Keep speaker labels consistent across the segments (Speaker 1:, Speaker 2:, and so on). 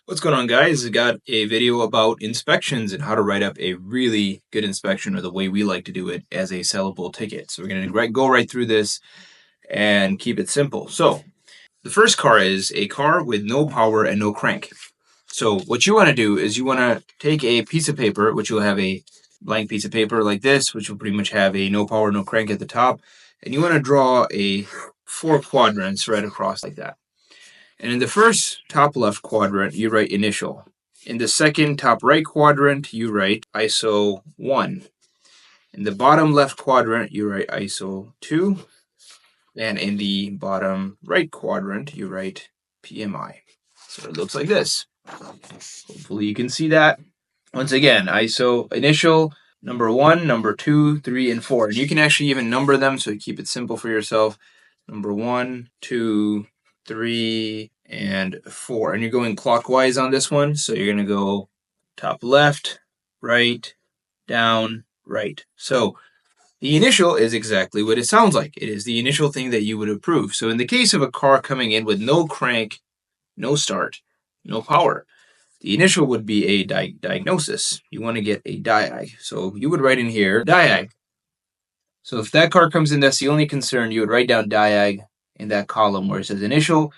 Speaker 1: What's going on, guys? I got a video about inspections and how to write up a really good inspection, or the way we like to do it, as a sellable ticket. So we're going to go right through this and keep it simple. So the first car is a car with no power and no crank. So what you want to do is you want to take a piece of paper, which will have a blank piece of paper like this, which will pretty much have a no power, no crank at the top. And you want to draw a 4 quadrants right across like that. And in the first top left quadrant, you write initial. In the second top right quadrant, you write ISO 1. In the bottom left quadrant, you write ISO 2. And in the bottom right quadrant, you write PMI. So it looks like this. Hopefully you can see that. Once again, ISO initial, number 1, number 2, 3, and 4. And you can actually even number them, so you keep it simple for yourself. Number 1, 2, 3, and 4. And you're going clockwise on this one, so you're going to go top left, right, down, right. So the initial is exactly what it sounds like. It is the initial thing that you would approve. So in the case of a car coming in with no crank, no start, no power, the initial would be a diagnosis. You want to get a diag. So you would write in here diag. So if that car comes in, that's the only concern, you would write down diag in that column where it says initial.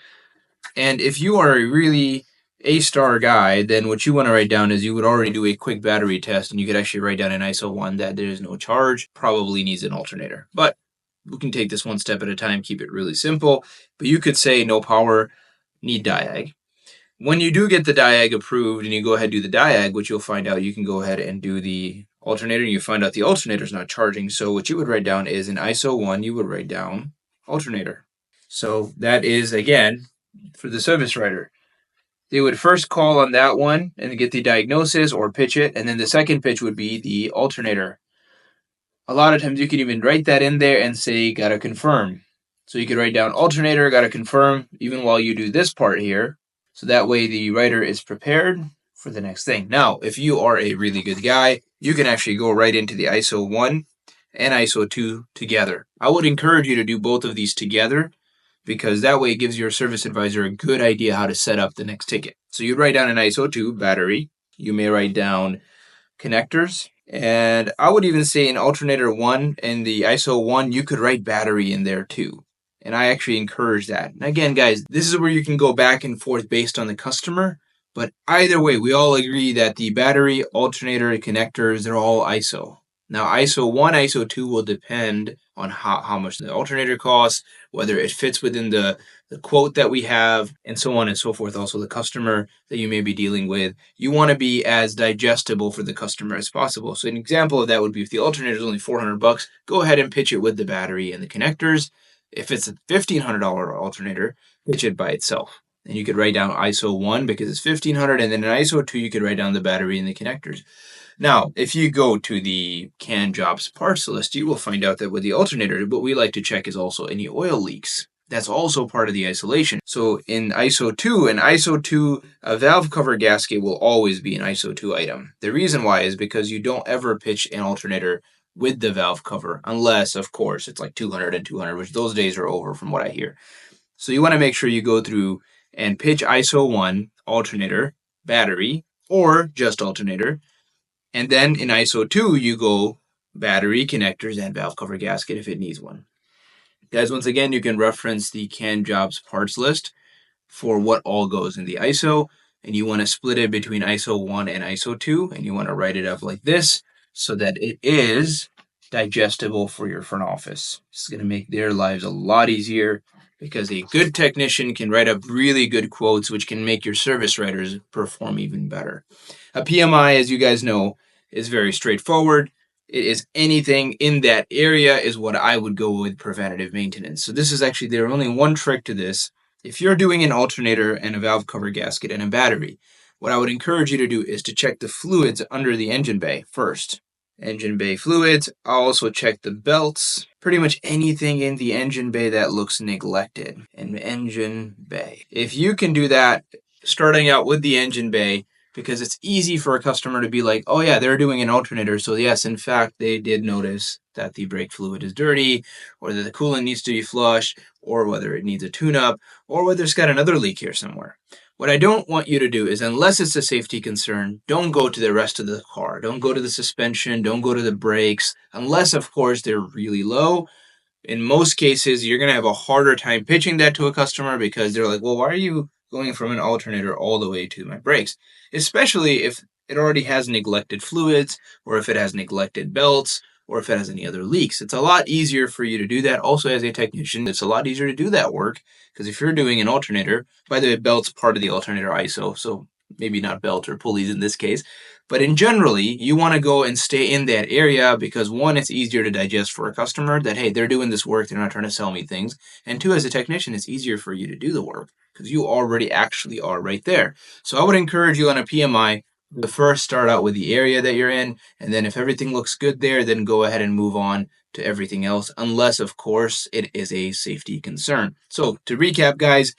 Speaker 1: And if you are a really A-star guy, then what you want to write down is you would already do a quick battery test, and you could actually write down in ISO 1 that there is no charge, probably needs an alternator. But we can take this one step at a time, keep it really simple. But you could say no power, need diag. When you do get the diag approved and you go ahead and do the diag, what you'll find out, you can go ahead and do the alternator, and you find out the alternator is not charging. So what you would write down is in ISO 1, you would write down alternator. So that is, again, for the service writer. They would first call on that one and get the diagnosis or pitch it, and then the second pitch would be the alternator. A lot of times you can even write that in there and say, gotta confirm. So you could write down alternator, gotta confirm, even while you do this part here. So that way the writer is prepared for the next thing. Now, if you are a really good guy, you can actually go right into the ISO 1 and ISO 2 together. I would encourage you to do both of these together, because that way it gives your service advisor a good idea how to set up the next ticket. So you'd write down in ISO 2, battery. You may write down connectors. And I would even say in alternator 1 and the ISO 1, you could write battery in there too. And I actually encourage that. And again, guys, this is where you can go back and forth based on the customer. But either way, we all agree that the battery, alternator, connectors, they're all ISO. Now, ISO 1, ISO 2 will depend on how much the alternator costs, whether it fits within the quote that we have, and so on and so forth. Also, the customer that you may be dealing with. You want to be as digestible for the customer as possible. So an example of that would be if the alternator is only $400, go ahead and pitch it with the battery and the connectors. If it's a $1,500 alternator, pitch it by itself. And you could write down ISO 1 because it's $1,500, and then in ISO 2, you could write down the battery and the connectors. Now, if you go to the canned jobs parts list, you will find out that with the alternator, what we like to check is also any oil leaks. That's also part of the isolation. So in ISO 2, a valve cover gasket will always be an ISO 2 item. The reason why is because you don't ever pitch an alternator with the valve cover, unless, of course, it's like 200 and 200, which those days are over from what I hear. So you want to make sure you go through and pitch ISO 1, alternator, battery, or just alternator. And then in ISO 2, you go battery, connectors, and valve cover gasket if it needs one. Guys, once again, you can reference the canned jobs parts list for what all goes in the ISO. And you want to split it between ISO 1 and ISO 2. And you want to write it up like this so that it is digestible for your front office. It's going to make their lives a lot easier, because a good technician can write up really good quotes, which can make your service writers perform even better. A PMI, as you guys know, is very straightforward. It is anything in that area is what I would go with preventative maintenance. So this is actually, there's only one trick to this. If you're doing an alternator and a valve cover gasket and a battery, what I would encourage you to do is to check the fluids under the engine bay first. Engine bay fluids. I'll also check the belts. Pretty much anything in the engine bay that looks neglected. An engine bay. If you can do that, starting out with the engine bay, because it's easy for a customer to be like, oh yeah, they're doing an alternator, so yes, in fact, they did notice that the brake fluid is dirty, or that the coolant needs to be flushed, or whether it needs a tune-up, or whether it's got another leak here somewhere. What I don't want you to do is, unless it's a safety concern, don't go to the rest of the car. Don't go to the suspension. Don't go to the brakes, unless, of course, they're really low. In most cases, you're going to have a harder time pitching that to a customer because they're like, well, why are you going from an alternator all the way to my brakes? Especially if it already has neglected fluids, or if it has neglected belts, or if it has any other leaks. It's a lot easier for you to do that. Also, as a technician, it's a lot easier to do that work because if you're doing an alternator, by the way, belt's part of the alternator ISO, so maybe not belt or pulleys in this case, but in generally, you want to go and stay in that area because one, it's easier to digest for a customer that, hey, they're doing this work, they're not trying to sell me things. And two, as a technician, it's easier for you to do the work because you already actually are right there. So I would encourage you on a PMI to first start out with the area that you're in, and then if everything looks good there, then go ahead and move on to everything else, unless, of course, it is a safety concern. So to recap, guys,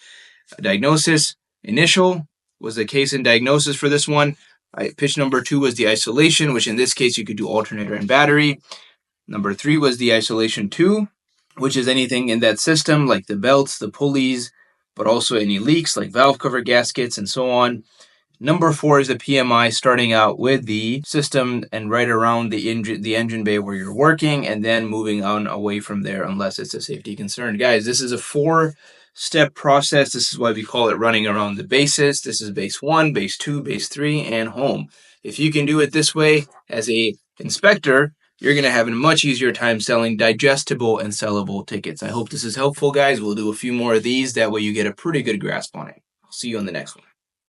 Speaker 1: diagnosis, initial was the case in diagnosis for this one. Pitch number 2 was the isolation, which in this case you could do alternator and battery. Number 3 was the isolation 2, which is anything in that system like the belts, the pulleys, but also any leaks like valve cover gaskets and so on. Number 4 is the PMI, starting out with the system and right around the engine bay where you're working, and then moving on away from there unless it's a safety concern. Guys, this is a 4-step process. This is why we call it running around the bases. This is base 1, base 2, base 3, and home. If you can do it this way as a inspector, you're going to have a much easier time selling digestible and sellable tickets. I hope this is helpful, guys. We'll do a few more of these. That way you get a pretty good grasp on it. I'll see you on the next one.